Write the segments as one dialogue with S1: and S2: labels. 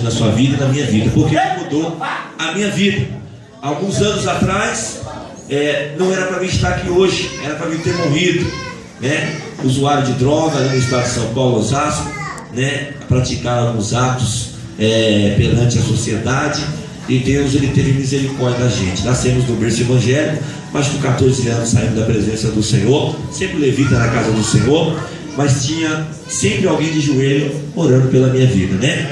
S1: na sua vida e na minha vida, porque ele mudou a minha vida. Alguns anos atrás, não era para mim estar aqui hoje, era para mim ter morrido, né? Usuário de droga no estado de São Paulo, Osasco, né? Praticar alguns atos perante a sociedade, e Deus, ele teve misericórdia da gente. Nascemos no berço evangélico, mas com 14 anos saímos da presença do Senhor, sempre levita na casa do Senhor, mas tinha sempre alguém de joelho orando pela minha vida, né?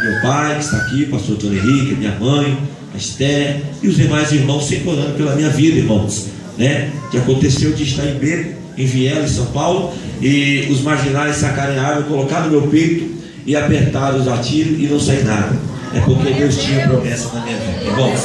S1: Meu pai, que está aqui, pastor Tony Henrique, minha mãe, a Esther e os demais irmãos sempre orando pela minha vida, irmãos, né? Que aconteceu de estar em Beco, em Viela, em São Paulo, e os marginais sacarem a arma, colocar no meu peito e apertaram a tiro e não sair nada. É porque Deus tinha promessa na minha vida, irmãos.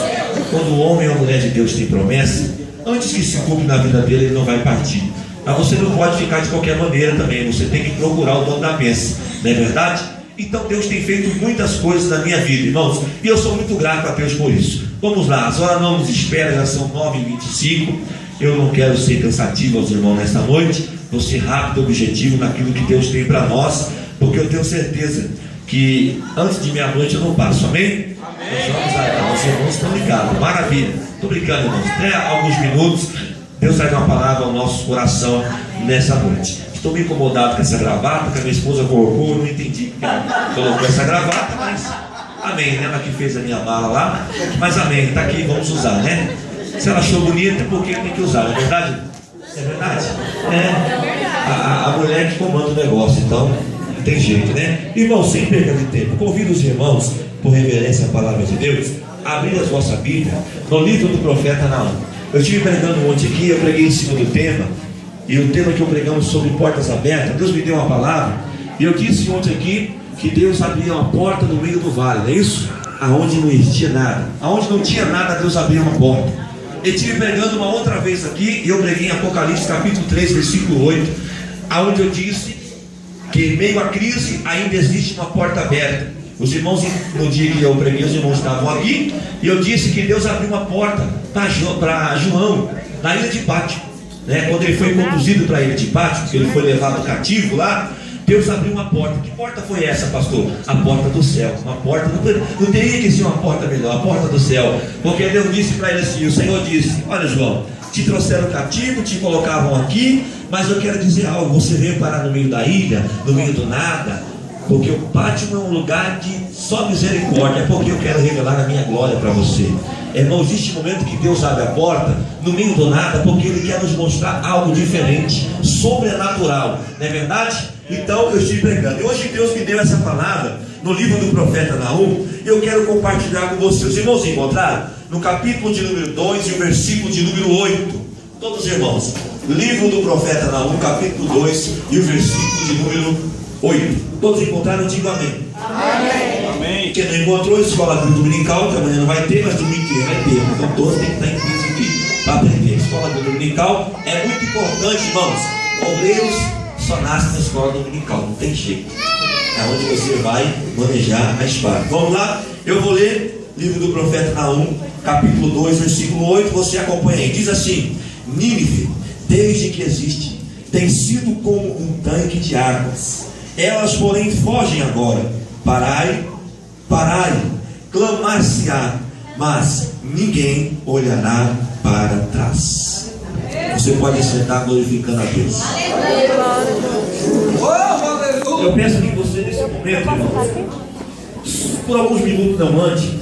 S1: Quando o homem ou a mulher de Deus tem promessa, antes que se cumpra na vida dele, ele não vai partir. Mas você não pode ficar de qualquer maneira também, você tem que procurar o dono da bênção, não é verdade? Então Deus tem feito muitas coisas na minha vida, irmãos, e eu sou muito grato a Deus por isso. Vamos lá, as horas não nos esperam, já são 9h25. Eu não quero ser cansativo aos irmãos nesta noite, vou ser rápido e objetivo naquilo que Deus tem para nós, porque eu tenho certeza que antes de meia-noite eu não passo, amém? Nós vamos lá, os irmãos estão ligados, maravilha. Estou brincando, irmãos, até alguns minutos Deus traz uma palavra ao nosso coração nessa noite. Estou meio incomodado com essa gravata que a minha esposa colocou, eu não entendi porque ela colocou essa gravata, mas amém, né? Ela que fez a minha mala lá, mas amém, está aqui, vamos usar, né? Se ela achou bonita, é porque tem que usar, não é verdade? É verdade? A mulher que comanda o negócio, então não tem jeito, né? Irmão, sem perda de tempo, convido os irmãos, por reverência à palavra de Deus, a abrir as vossas Bíblias no livro do profeta Naum. Eu estive pregando ontem aqui, eu preguei em cima do tema, e o tema que eu pregamos sobre portas abertas. Deus me deu uma palavra, e eu disse ontem aqui que Deus abria uma porta no meio do vale, não é isso? Aonde não existia nada, aonde não tinha nada, Deus abria uma porta. Eu estive pregando uma outra vez aqui, e eu preguei em Apocalipse capítulo 3, versículo 8, aonde eu disse que em meio à crise ainda existe uma porta aberta. Os irmãos, no dia que eu preguei, os irmãos estavam aqui, e eu disse que Deus abriu uma porta para João, na ilha de Pátio, né? Quando ele foi conduzido para a ilha de Pátio, porque ele foi levado cativo lá, Deus abriu uma porta. Que porta foi essa, pastor? A porta do céu. Uma porta, não teria que ser uma porta melhor, a porta do céu, porque Deus disse para ele assim, o Senhor disse: olha, João, te trouxeram cativo, te colocavam aqui, mas eu quero dizer algo, você veio parar no meio da ilha, no meio do nada, porque o pátio é um lugar de só misericórdia, é porque eu quero revelar a minha glória para você. Irmão, existe um momento que Deus abre a porta no meio do nada, porque Ele quer nos mostrar algo diferente, sobrenatural, não é verdade? Então eu estive pregando, e hoje Deus me deu essa palavra no livro do profeta Naum, e eu quero compartilhar com vocês. Os irmãos encontraram? No capítulo de número 2 e o versículo de número 8, todos os irmãos, livro do profeta Naum, capítulo 2 e o versículo de número 8, todos encontraram? Digo amém. Amém. Quem não encontrou, escola dominical, que amanhã não vai ter, mas domingo que vai ter, então todos têm que estar em peso aqui para aprender. Escola dominical é muito importante, irmãos. Obreiros só nascem na escola dominical, não tem jeito, é onde você vai manejar a espada. Vamos lá, eu vou ler livro do profeta Naum, capítulo 2, versículo 8, você acompanha aí. Diz assim: Nínive, desde que existe, tem sido como um tanque de águas, elas porém fogem agora. Parai, clamar-se-á, mas ninguém olhará para trás. Você pode sentar glorificando a Deus. Eu peço que você, nesse momento, irmão, por alguns minutos não ande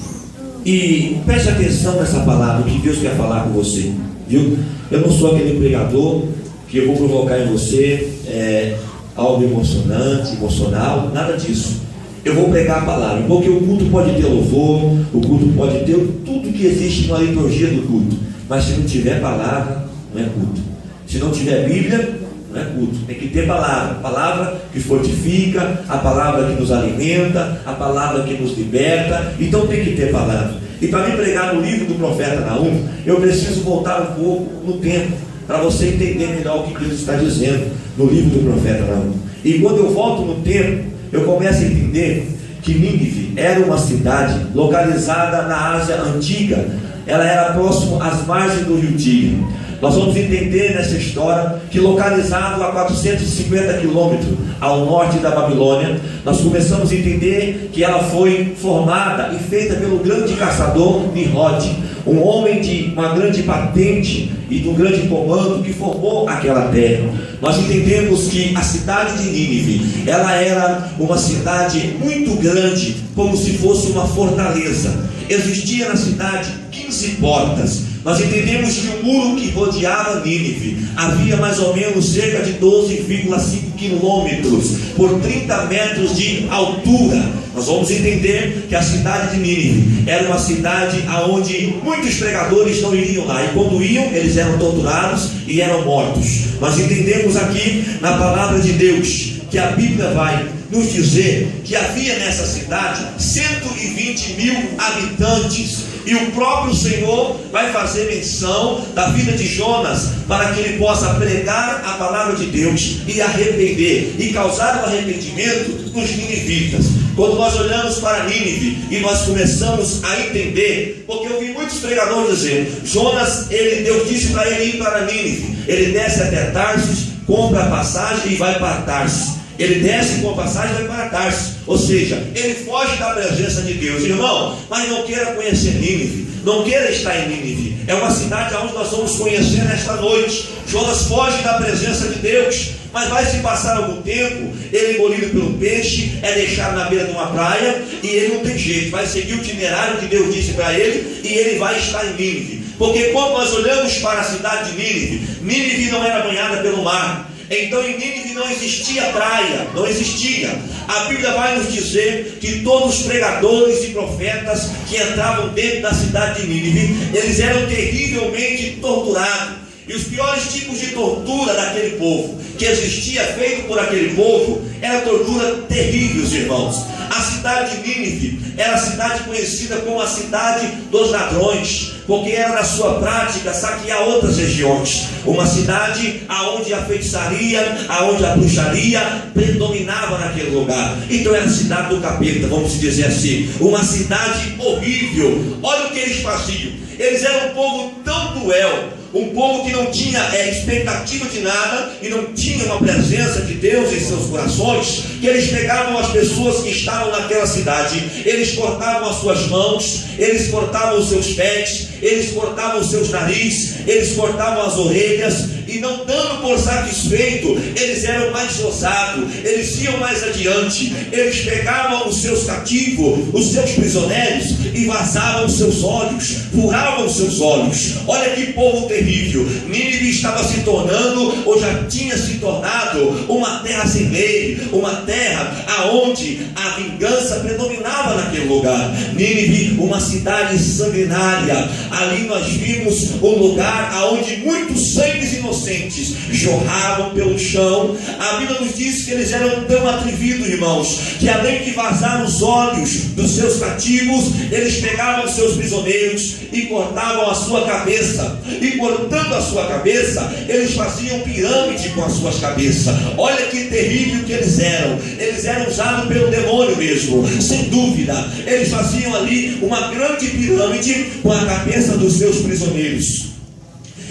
S1: e preste atenção nessa palavra, o que Deus quer falar com você, viu? Eu não sou aquele pregador que eu vou provocar em você algo emocionante, emocional, nada disso. Eu vou pregar a palavra, porque o culto pode ter louvor, o culto pode ter tudo que existe na liturgia do culto, mas se não tiver palavra, não é culto. Se não tiver Bíblia, não é culto. Tem que ter palavra, palavra que fortifica, a palavra que nos alimenta, a palavra que nos liberta. Então tem que ter palavra. E para me pregar no livro do profeta Naum, eu preciso voltar um pouco no tempo, para você entender melhor o que Deus está dizendo no livro do profeta Naum. E quando eu volto no tempo, eu começo a entender que Nínive era uma cidade localizada na Ásia Antiga. Ela era próximo às margens do rio Tigre. Nós vamos entender nessa história que, localizado a 450 quilômetros ao norte da Babilônia, nós começamos a entender que ela foi formada e feita pelo grande caçador Nimrod, um homem de uma grande patente e de um grande comando que formou aquela terra. Nós entendemos que a cidade de Nínive, ela era uma cidade muito grande, como se fosse uma fortaleza. Existia na cidade 15 portas. Nós entendemos que o muro que rodeava Nínive havia mais ou menos cerca de 12,5 quilômetros por 30 metros de altura. Nós vamos entender que a cidade de Nínive era uma cidade onde muitos pregadores não iriam lá, e quando iam, eles eram torturados e eram mortos. Nós entendemos aqui na palavra de Deus que a Bíblia vai nos dizer que havia nessa cidade 120 mil habitantes, e o próprio Senhor vai fazer menção da vida de Jonas para que ele possa pregar a palavra de Deus e arrepender e causar o arrependimento dos ninivitas. Quando nós olhamos para Nínive e nós começamos a entender, porque eu vi muitos pregadores dizendo, Jonas, Deus disse para ele ir para Nínive, ele desce até Tarsis, compra a passagem e vai para Tarsis. Ele desce com a passagem e vai para Tarsis, ou seja, ele foge da presença de Deus. Irmão, mas não queira conhecer Nínive, não queira estar em Nínive. É uma cidade onde nós vamos conhecer nesta noite. Jonas foge da presença de Deus, mas vai se passar algum tempo, ele é engolido pelo peixe, é deixado na beira de uma praia, e ele não tem jeito, vai seguir o itinerário que Deus disse para ele, e ele vai estar em Nínive. Porque quando nós olhamos para a cidade de Nínive, Nínive não era banhada pelo mar. Então em Nínive não existia praia, não existia. A Bíblia vai nos dizer que todos os pregadores e profetas que entravam dentro da cidade de Nínive, eles eram terrivelmente torturados. E os piores tipos de tortura daquele povo, que existia feito por aquele povo, era tortura terrível, irmãos. A cidade de Nínive era a cidade conhecida como a cidade dos ladrões, porque era na sua prática saquear outras regiões. Uma cidade onde a feitiçaria, onde a bruxaria predominava naquele lugar. Então era a cidade do capeta, vamos dizer assim. Uma cidade horrível. Olha o que eles faziam. Eles eram um povo tão cruel, um povo que não tinha expectativa de nada e não tinha uma presença de Deus em seus corações, que eles pegavam as pessoas que estavam naquela cidade, eles cortavam as suas mãos, eles cortavam os seus pés, eles cortavam os seus narizes, eles cortavam as orelhas, e não dando por satisfeito, eles eram mais ousados, eles iam mais adiante, eles pegavam os seus cativos, os seus prisioneiros, e vazavam os seus olhos, furavam os seus olhos. Olha que povo terrível. Nínive estava se tornando, ou já tinha se tornado, uma terra sem lei, uma terra aonde a vingança predominava naquele lugar. Nínive, uma cidade sanguinária. Ali nós vimos um lugar aonde muitos sangues inocentes jorravam pelo chão. A Bíblia nos diz que eles eram tão atrevidos, irmãos, que além de vazar os olhos dos seus cativos, eles pegavam os seus prisioneiros e cortavam a sua cabeça, e cortando a sua cabeça, eles faziam pirâmide com as suas cabeças. Olha que terrível que eles eram usados pelo demônio mesmo, sem dúvida. Eles faziam ali uma grande pirâmide com a cabeça dos seus prisioneiros.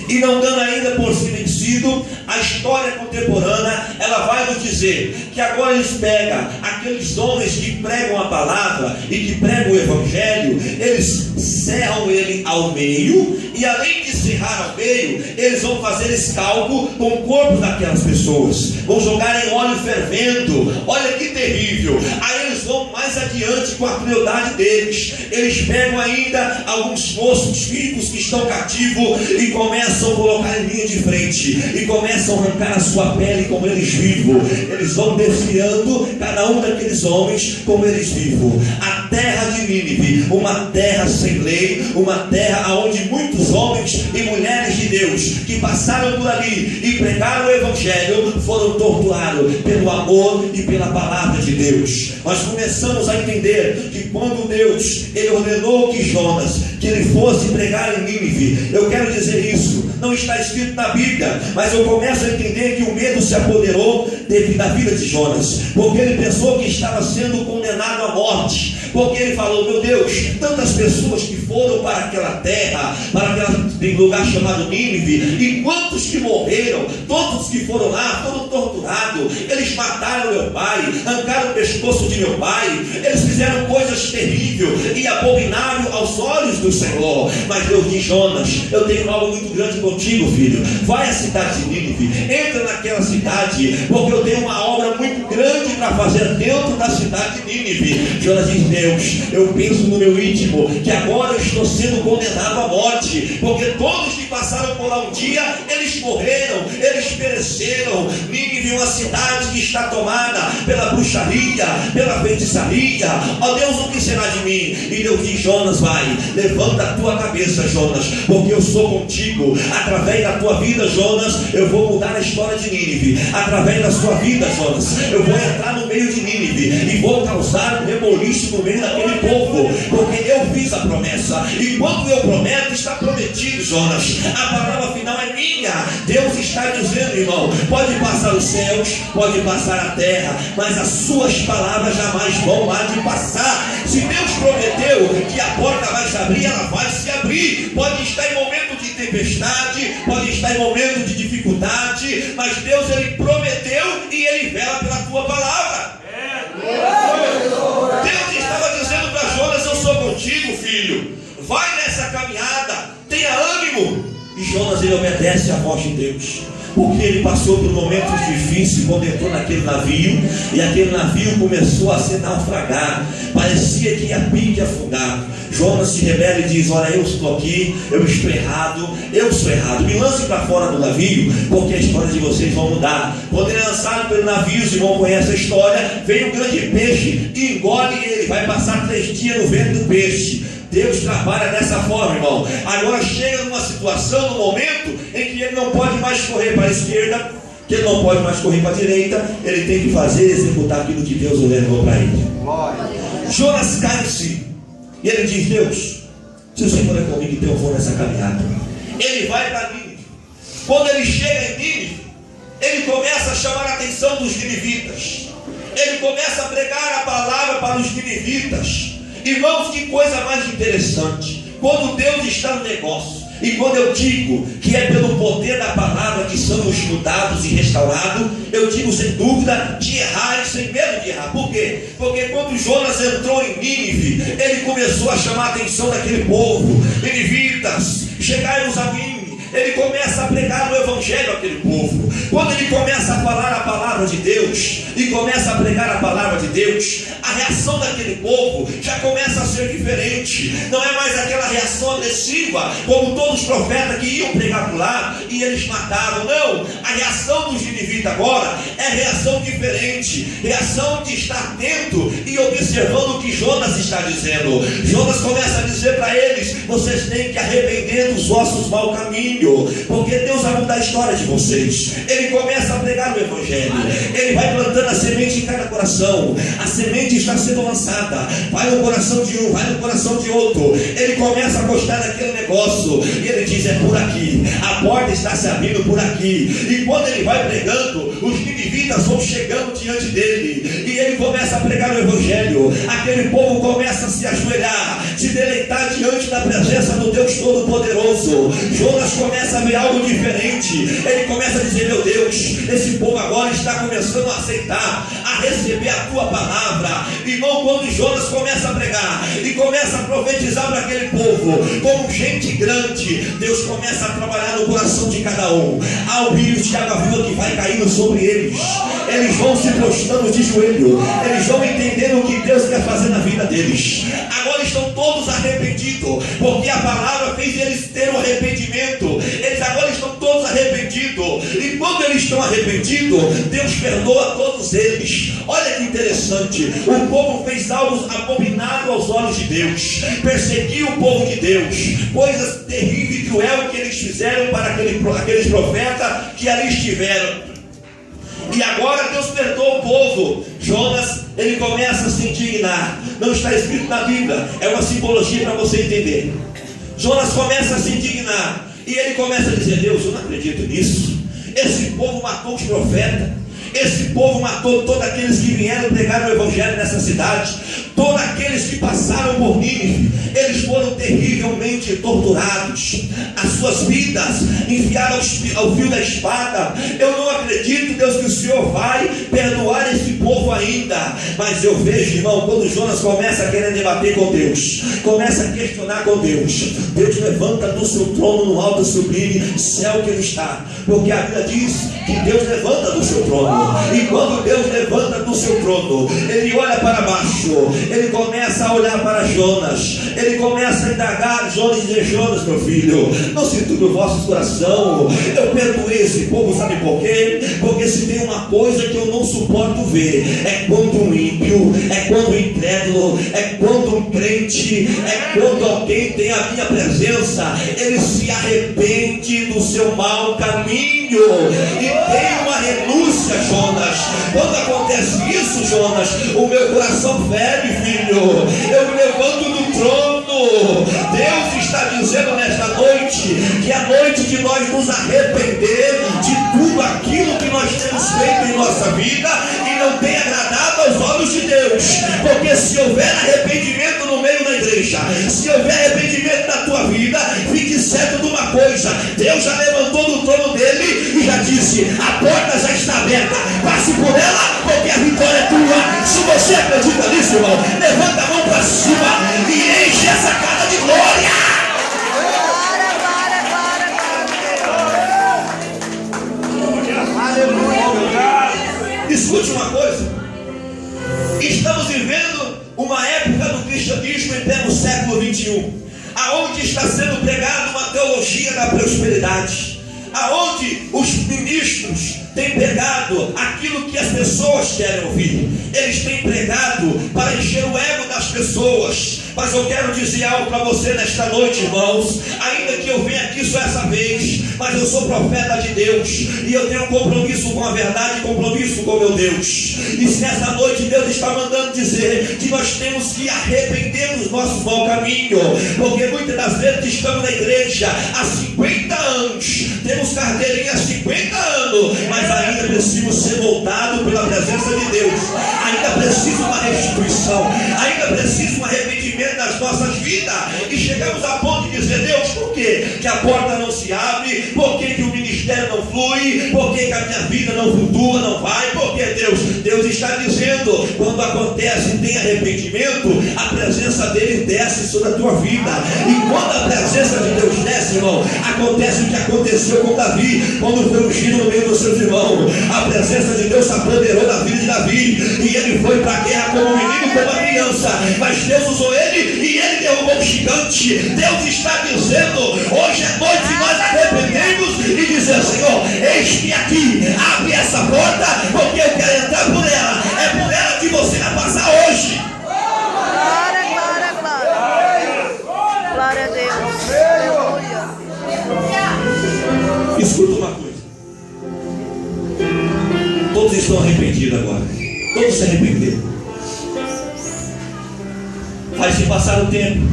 S1: E não dando ainda por si vencido, a história contemporânea, ela vai nos dizer que agora eles pegam aqueles homens que pregam a palavra e que pregam o evangelho, eles serram ele ao meio, e além de serrar ao meio, eles vão fazer escalpo com o corpo daquelas pessoas, vão jogar em óleo fervendo. Olha que terrível. Aí eles vão mais adiante com a crueldade deles, eles pegam ainda alguns moços vivos que estão cativos e começam a colocar em linha de frente, e começam a arrancar a sua pele como eles vivos. Eles vão desfiando cada um daqueles homens como eles vivos. A terra de Nínive, uma terra sem lei, uma terra onde muitos homens e mulheres de Deus que passaram por ali e pregaram o evangelho foram torturados pelo amor e pela palavra de Deus. Nós começamos a entender que quando Deus ele ordenou que Jonas, que ele fosse pregar em Nínive, eu quero dizer isso, não está escrito na Bíblia, mas eu começo a entender que o medo se apoderou da vida de Jonas, porque ele pensou que estava sendo condenado à morte. porque ele falou: meu Deus, tantas pessoas que foram para aquela terra, para aquele lugar chamado Nínive, e quantos que morreram, todos que foram lá foram torturados, eles mataram meu pai, arrancaram o pescoço de meu pai, eles fizeram coisas terríveis e abomináveis aos olhos do Senhor. Mas Deus diz: Jonas, eu tenho algo muito grande contigo, filho. Vai à cidade de Nínive, entra naquela cidade, porque eu tenho uma obra muito grande para fazer dentro da cidade de Nínive. Jonas diz: Deus, eu penso no meu íntimo que agora eu estou sendo condenado à morte, porque todos que passaram por lá um dia, eles morreram, eles pereceram. Nínive é uma cidade que está tomada pela bruxaria, pela feitiçaria. Ó Deus, o que será de mim? E Deus diz: Jonas, vai, levanta a tua cabeça, Jonas, porque eu sou contigo. Através da tua vida, Jonas, eu vou mudar a história de Nínive. Através da sua vida, Jonas, eu vou entrar no meio de Nínive e vou causar um reboliço no meio daquele povo, porque eu fiz a promessa, e quando eu prometo, está prometido, Jonas. A palavra final é minha. Deus está dizendo, irmão, pode passar os céus, pode passar a terra, mas as suas palavras jamais vão lá de passar. Se Deus prometeu que a porta vai se abrir, ela vai se abrir. Pode estar em momento de tempestade, pode estar em momento de dificuldade, mas Deus, ele prometeu e ele vela pela tua palavra. Deus estava dizendo para Jonas: eu sou contigo, filho, vai nessa caminhada, tenha ânimo. E Jonas, ele obedece à voz de Deus, porque ele passou por momentos difíceis quando entrou naquele navio, e aquele navio começou a se naufragar, parecia que ia pique afundar. Jonas se rebela e diz: olha, eu estou aqui, eu estou errado, eu sou errado, me lance para fora do navio, porque a história de vocês vai mudar. Quando ele é lançado pelo navio, os irmãos conhecem a história, vem um grande peixe e engole ele, vai passar 3 dias no ventre do peixe. Deus trabalha dessa forma, irmão. Agora chega numa situação, num momento em que ele não pode mais correr para a esquerda, que ele não pode mais correr para a direita, ele tem que fazer, executar aquilo que Deus ordenou para ele. Jonas cai em si, e ele diz: Deus, se o Senhor é comigo, então eu vou nessa caminhada. Ele vai para Nínive. Quando ele chega em Nínive, ele começa a chamar a atenção dos ninivitas. Ele começa a pregar a palavra para os ninivitas. Irmãos, que coisa mais interessante, quando Deus está no negócio, e quando eu digo que é pelo poder da palavra que somos mudados e restaurados, eu digo sem dúvida de errar e sem medo de errar. Por quê? Porque quando Jonas entrou em Nínive, ele começou a chamar a atenção daquele povo. Ninivitas, chegai-vos a mim. Ele começa a pregar o evangelho àquele povo. Quando ele começa a falar a palavra de Deus e começa a pregar a palavra de Deus, a reação daquele povo já começa a ser diferente. Não é mais aquela reação agressiva como todos os profetas que iam pregar por lá e eles matavam. Não, a reação dos ninivitas agora é reação diferente, reação de estar atento e observando o que Jonas está dizendo. Jonas começa a dizer para eles: vocês têm que arrepender dos vossos maus caminhos, porque Deus vai mudar a história de vocês. Ele começa a pregar o evangelho, ele vai plantando a semente em cada coração. A semente está sendo lançada, vai no coração de um, vai no coração de outro. Ele começa a gostar daquele negócio e ele diz: é por aqui, a porta está se abrindo por aqui. E quando ele vai pregando, os ninivitas vão chegando diante dele e ele começa a pregar o evangelho. Aquele povo começa a se ajoelhar, se deleitar diante da presença do Deus Todo-Poderoso. Jonas começa a ver algo diferente. Ele começa a dizer: meu Deus, esse povo agora está começando a aceitar, a receber a tua palavra. Irmão, quando Jonas começa a pregar e começa a profetizar para aquele povo como gente grande, Deus começa a trabalhar no coração de cada um. Há um rio de água viva que vai caindo sobre eles. Eles vão se prostrando de joelho, eles vão entendendo o que Deus quer fazer na vida deles. Agora estão todos arrependidos, porque a palavra fez eles ter um arrependimento. Eles agora estão todos arrependidos, e quando eles estão arrependidos, Deus perdoa todos eles. Olha que interessante, o povo fez algo abominável aos olhos de Deus, perseguiu o povo de Deus, coisas terríveis e cruel que eles fizeram para aqueles profetas que ali estiveram. E agora Deus perdoa o povo. Jonas, ele começa a se indignar. Não está escrito na Bíblia, é uma simbologia para você entender. Jonas começa a se indignar e ele começa a dizer: Deus, eu não acredito nisso. Esse povo matou os profetas, Esse povo matou todos aqueles que vieram pregar o evangelho nessa cidade, todos aqueles que passaram por Nínive. Eles foram terrivelmente torturados, as suas vidas enfiaram ao fio da espada. Eu não acredito, Deus, que o Senhor vai perdoar esse povo ainda, mas eu vejo, irmão, quando Jonas começa a querer debater com Deus, começa a questionar com Deus, Deus levanta do seu trono no alto sublime céu que ele está, porque a Bíblia diz que Deus levanta do seu trono, e quando Deus levanta do seu trono, ele olha para baixo, ele começa a olhar para Jonas, ele começa a indagar Jonas e dizer: Jonas, meu filho, não se turbe o vosso coração, eu perdoei esse povo, sabe por quê? Porque se tem uma coisa que eu não suporto ver, é quando um ímpio, é quando um incrédulo, é quando um crente, é quando alguém tem a minha presença, ele se arrepende do seu mau caminho e tem uma renúncia, Jonas. Quando acontece isso, Jonas, o meu coração fere, filho, eu me levanto do trono. Deus está dizendo nesta noite que é a noite de nós nos arrepender de tudo aquilo que nós temos feito em nossa vida e não tem agradado aos olhos de Deus, porque se houver arrependimento no meio da igreja, se houver arrependimento na tua vida, fique certo de uma coisa: Deus já levantou do trono dele e já disse: a porta já está aberta, passe por ela, porque a vitória é tua. Se você acredita nisso, irmão, levanta a mão para cima e enche essa casa de glória. Escute uma coisa: estamos vivendo uma época do cristianismo em pleno século 21, aonde está sendo pregada uma teologia da prosperidade, aonde os ministros têm pregado aquilo que as pessoas querem ouvir. Eles têm pregado para encher o ego das pessoas. Mas eu quero dizer algo para você nesta noite, irmãos. Ainda que eu venha aqui só essa vez, mas eu sou profeta de Deus, e eu tenho um compromisso com a verdade, compromisso com meu Deus. E se nessa noite Deus está mandando dizer que nós temos que arrepender dos nossos maus caminhos, porque muitas das vezes estamos na igreja há 50 anos, temos carteirinha há 50 anos, mas ainda precisamos ser voltados pela presença de Deus. Ainda preciso uma restituição, ainda preciso um arrependimento das nossas vidas. E chegamos a ponto de dizer: Deus, por quê que a porta não se abre? Por que o ministério não flui? Por que a minha vida não flutua, não vai? Porque Deus está dizendo: quando acontece e tem arrependimento, a presença dele desce sobre a tua vida. E quando a presença de Deus desce, irmão, acontece o que aconteceu com Davi, quando foi ungido no meio dos seus irmãos. A presença de Deus se apoderou da vida de Davi, e ele foi para a guerra como um menino, como uma criança, mas Deus usou ele e ele derrubou o gigante. Deus está dizendo: hoje é noite de nós arrependermos e dizer: Senhor, eis-me aqui, abre essa porta, porque eu quero entrar por ela. É por ela que você vai passar hoje.
S2: Glória, glória, glória. Glória a Deus. Aleluia.
S1: Escuta uma coisa: todos estão arrependidos agora, todos se arrependeram. Vai se passar o tempo,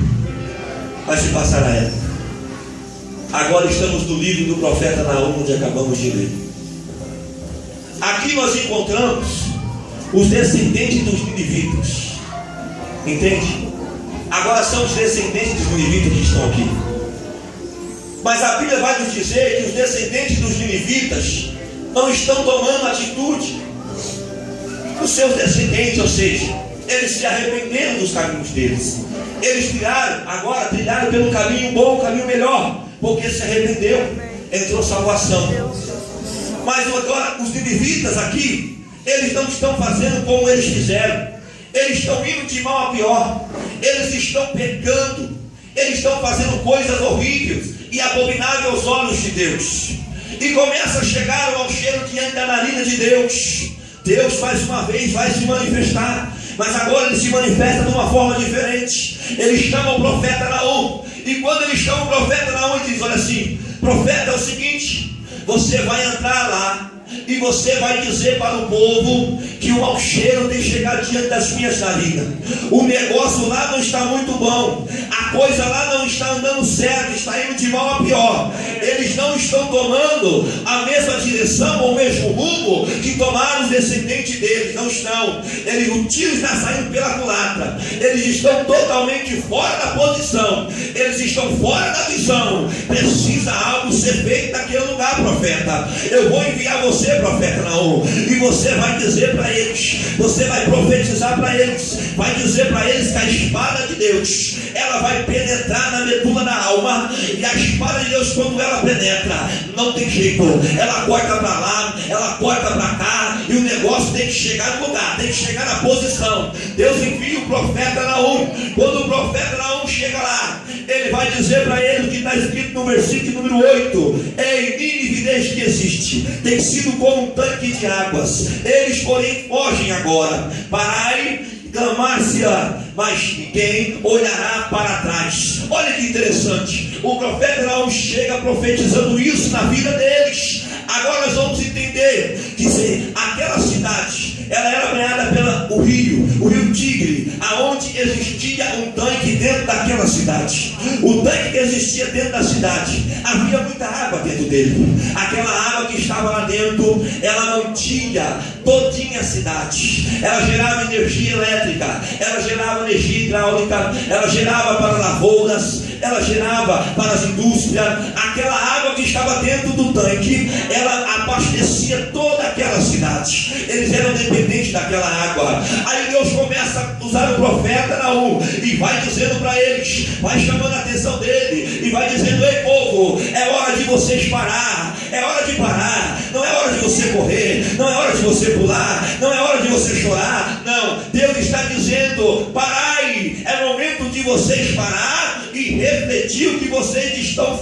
S1: vai se passar a época. Agora estamos no livro do profeta Naum, onde acabamos de ler. Aqui nós encontramos os descendentes dos ninivitas. Entende? Agora são os descendentes dos ninivitas que estão aqui. Mas a Bíblia vai nos dizer que os descendentes dos ninivitas não estão tomando atitude. Os seus descendentes, ou seja, eles se arrependeram dos caminhos deles. Eles trilharam pelo caminho bom, o caminho melhor, porque se arrependeu, entrou salvação. Mas agora os ninivitas aqui, eles não estão fazendo como eles fizeram. Eles estão indo de mal a pior. Eles estão pecando. Eles estão fazendo coisas horríveis e abomináveis aos olhos de Deus. E começa a chegar ao cheiro diante da narina de Deus. Deus mais uma vez vai se manifestar, mas agora ele se manifesta de uma forma diferente. Ele chama o profeta Naum, e quando ele chama o profeta Naum, ele diz: olha assim, profeta, é o seguinte, você vai entrar lá e você vai dizer para o povo que o mau cheiro tem chegado diante das minhas narinas. O negócio lá não está muito bom, a coisa lá não está andando certo, está indo de mal a pior. eles não estão tomando a mesma direção ou o mesmo rumo que tomaram os descendentes deles. Não estão. O tiro está saindo pela culatra. Eles estão totalmente fora da posição. Eles estão fora da visão. Precisa algo ser feito naquele lugar, profeta. Eu vou enviar você, profeta Naum, e você vai dizer para eles, você vai profetizar para eles, vai dizer para eles que a espada de Deus, ela vai penetrar na medula da alma. E a espada de Deus, quando ela penetra, não tem jeito, ela corta para lá, ela corta para cá, e o negócio tem que chegar no lugar, tem que chegar na posição. Deus envia o profeta Naum. Quando o profeta Naum chega lá, ele vai dizer para ele o que está escrito no versículo número 8: em Nínive desde que existe, tem sido como um tanque de águas, eles porém fogem agora. Parai, clamar-se-á, mas ninguém olhará para trás. Olha que interessante, o profeta Naum chega profetizando isso na vida deles. Agora nós vamos entender que se aquela cidade, ela era banhada pelo rio Tigre, aonde existia um tanque dentro daquela cidade. O tanque que existia dentro da cidade, havia muita água dentro dele. Aquela água que estava lá dentro, ela não tinha todinha a cidade. Ela gerava energia elétrica, ela gerava energia hidráulica, ela gerava para lavouras, ela gerava para as indústrias. Aquela água que estava dentro do tanque, ela abastecia toda aquela cidade. Eles eram dependentes daquela água. Aí Deus começa a usar o profeta Naum e vai dizendo para eles, vai chamando a atenção dele e vai dizendo: ei povo, é hora de vocês parar, é hora de parar, não é hora de você correr, não é hora de você pular, não é hora de você chorar. Não, Deus está dizendo: parai, é momento de vocês parar e refletir o que vocês estão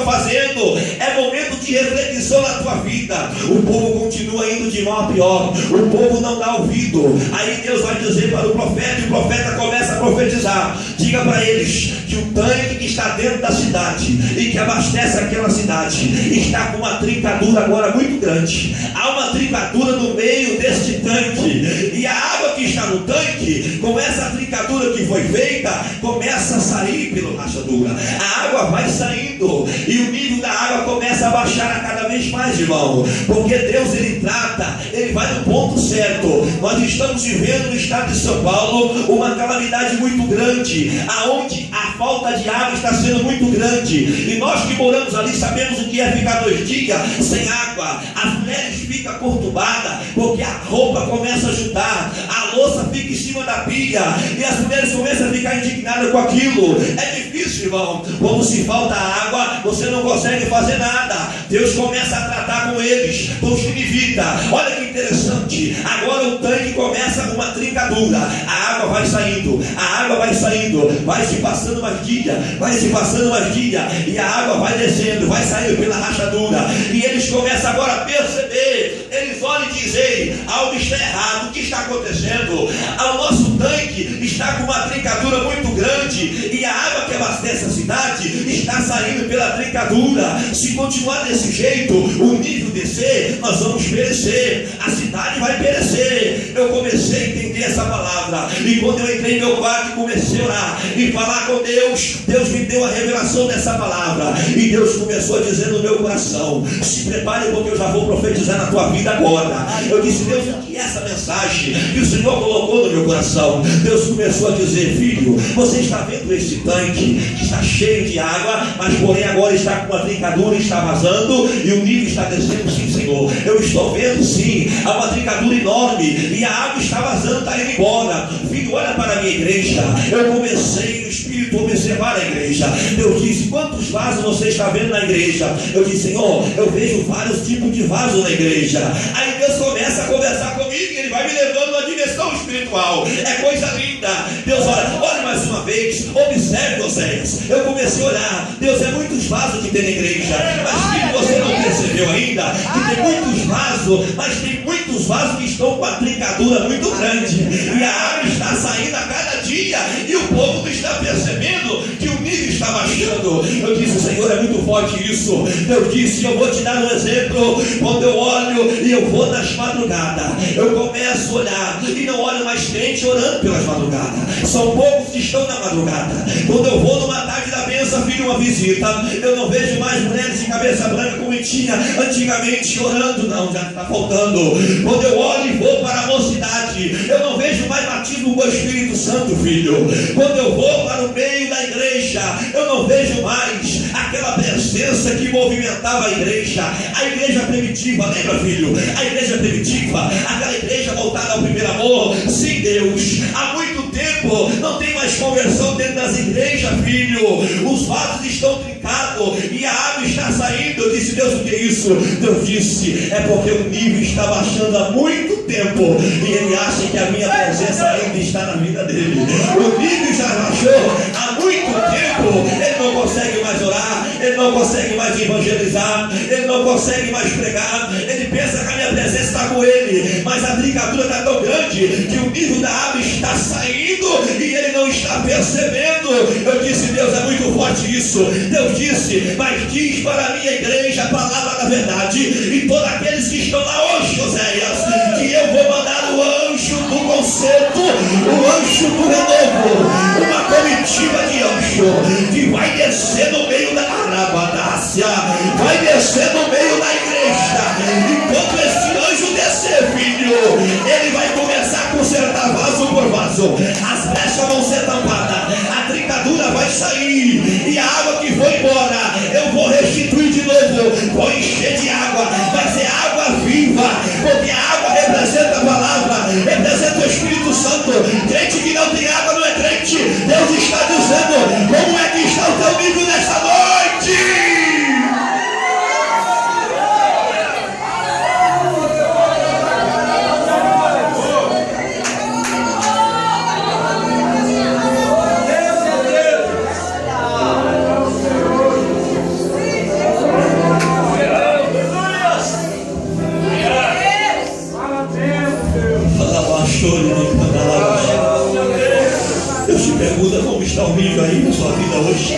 S1: fazendo. É momento de reflexão na tua vida. O povo continua indo de mal a pior, o povo não dá ouvido. Aí Deus vai dizer para o profeta, e o profeta começa a profetizar: diga para eles que o tanque que está dentro da cidade e que abastece aquela cidade está com uma trincadura agora muito grande. Há uma trincadura no meio deste tanque, e a água que está no tanque, com essa trincadura que foi feita, começa a sair pela rachadura. A água vai saindo e o nível da água começa a baixar a cada vez mais, irmão, porque Deus, ele trata, ele vai no ponto certo. Nós estamos vivendo no estado de São Paulo uma calamidade muito grande, aonde a falta de água está sendo muito grande, e nós que moramos ali sabemos o que é ficar 2 dias sem água. As mulheres ficam perturbadas porque a roupa começa a ajudar, a louça fica em cima da pia e as mulheres começam a ficar indignadas com aquilo. É difícil, irmão. Quando se falta água, você não consegue fazer nada. Deus começa a tratar com eles, com os ninivitas. Olha que interessante, agora o tanque começa com uma trincadura, a água vai saindo, a água vai saindo, vai se passando mais dia, vai se passando mais dia, e a água vai descendo, vai saindo pela rachadura, e eles começam agora a perceber. Eles olham e dizem: algo está errado, o que está acontecendo? O nosso tanque está com uma trincadura muito grande, e a água que abastece a cidade está saindo pela trincadura. Se continuar desse jeito, o nível descer, nós vamos perecer, a cidade vai perecer. Eu comecei a entender essa palavra, e quando eu entrei no meu quarto e comecei a orar e falar com Deus, Deus me deu a revelação dessa palavra, e Deus começou a dizer no meu coração: se prepare, porque eu já vou profetizar na tua vida agora. Eu disse: Deus, o que é essa mensagem que o Senhor colocou no meu coração? Deus começou a dizer: filho, você está vendo esse tanque que está cheio de água, mas porém agora está com uma trincadura, está vazando e o nível está descendo. Sim, Senhor, eu estou vendo, sim, há uma trincadura enorme e a água está vazando, está indo embora. Filho, olha para a minha igreja. Eu comecei no Espírito a observar a igreja. Deus disse: quantos vasos você está vendo na igreja? Eu disse: Senhor, eu vejo vários tipos de vasos na igreja. Aí Deus começa a conversar comigo e Ele vai me levando numa dimensão espiritual. É coisa linda. Deus, olha mais uma vez, observe, Oséias. Eu comecei a olhar. Deus, é muitos vasos que tem na igreja, mas filho, você não percebeu ainda que tem muitos vasos, mas tem muitos vasos que estão com a trincadura muito grande, e a água está saindo a cada dia, e o povo não está percebendo que o nível está está baixando. Eu disse: Senhor, é muito forte isso. Eu disse: eu vou te dar um exemplo. Quando eu olho e eu vou nas madrugadas, eu começo a olhar e não olho mais crente orando pelas madrugadas. São poucos que estão na madrugada. Quando eu vou numa tarde da bênção, filho, uma visita, eu não vejo mais mulheres de cabeça branca como tinha antigamente orando. Não, já está faltando. Quando eu olho e vou para a mocidade, eu não vejo mais batismo com o Espírito Santo, filho. Quando eu vou para o meio da igreja, eu não vejo mais aquela presença que movimentava a igreja primitiva. Lembra, filho? A igreja primitiva, aquela igreja voltada ao primeiro amor. Sim, Deus, há muito tempo não tem mais conversão dentro das igrejas, filho. Os vasos estão trincados e a água está saindo. Eu disse: Deus, o que é isso? Deus disse: é porque o nível está baixando há muito tempo e ele acha que a minha presença ainda está na vida dele. O nível já baixou há muito tempo. Ele não consegue mais orar, ele não consegue mais evangelizar, ele não consegue mais pregar. Ele pensa que a minha presença está com ele, mas a trincadura está tão grande que o nível da água está saindo e ele não está percebendo. Eu disse: Deus, é muito forte isso. Deus disse: mas diz para a minha igreja a palavra da verdade, e todos aqueles que estão lá hoje, Oséias, que eu vou mandar o anjo do conserto, o anjo do renovo, uma comitiva de anjo que vai descer no meio da Arabadácia, vai descer no meio da igreja. Enquanto este anjo descer, filho, ele vai começar a consertar vaso por vaso. As brechas vão ser tampadas, a trincadura vai sair, e a água que foi embora eu vou restituir de novo, vou encher de água, vai ser água viva, porque a água representa a palavra, representa o Espírito Santo. Crente que não tem água não é crente. Deus está dizendo: como é que está o teu nível nesta noite? Eu te pergunto, como está o nível aí na sua vida hoje?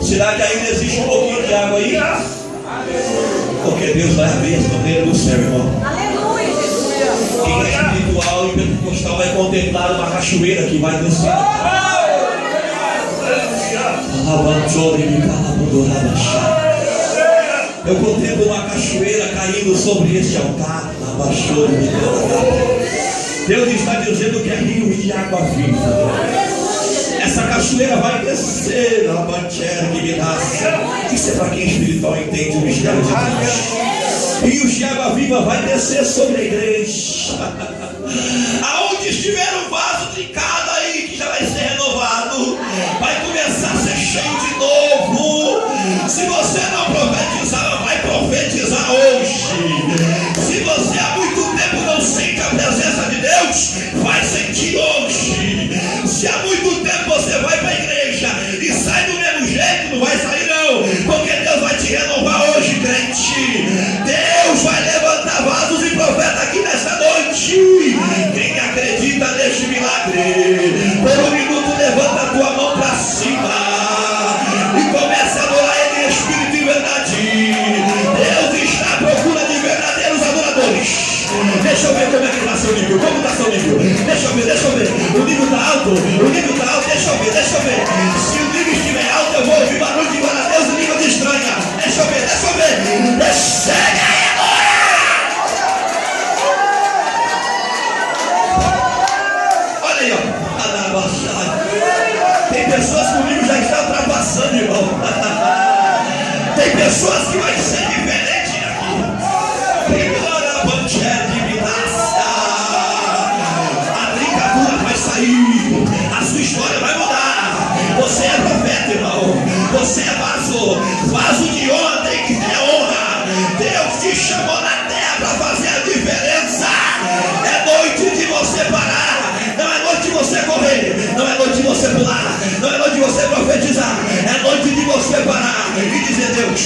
S1: Será que ainda existe um pouquinho de água aí? Porque Deus vai abrir as torneiras do céu, irmão. Quem é espiritual e pentecostal vai contemplar uma cachoeira que vai descer. Eu contemplo uma cachoeira caindo sobre este altar. Deus está dizendo que é rio de água viva. Essa cachoeira vai descer. Isso é para quem espiritual entende o mistério de Deus. Rios de água viva vai descer sobre a igreja. Aonde estiver um vaso trincado aí, que já vai ser renovado, vai começar a ser cheio de novo. Se você não profetizar, vai profetizar hoje. Se você há muito tempo não sente a presença de Deus, vai sentir hoje. Se há muito tempo você vai para a igreja e sai do mesmo jeito, não vai sair não, porque Deus vai te renovar hoje, crente. Deus vai levantar vasos e profeta aqui nesta noite. Quem acredita neste milagre, por um minuto levanta a tua mão para cima e começa a adorar Ele em espírito e verdade. Deus está à procura de verdadeiros adoradores. Deixa eu ver como é que está seu nível. Como está seu nível? Deixa eu ver. O nível está alto? Deixa eu ver. Se o nível estiver alto, eu vou ouvir barulho de glória a Deus e língua de estranha. Deixa eu ver. Chega aí agora! Olha aí, ó. Tem pessoas que o nível já está ultrapassando, irmão. Tem pessoas que vai ser diferente aqui. Tem glória a bandeira de Minas. A trincadura vai sair. A sua história vai mudar. Você é profeta, irmão. Você é vaso de honra, tem que ter honra. Deus te chamou na terra para fazer a diferença. É noite de você parar. Não é noite de você correr. Não é noite de você pular. Não é noite de você profetizar. É noite de você parar e dizer: Deus,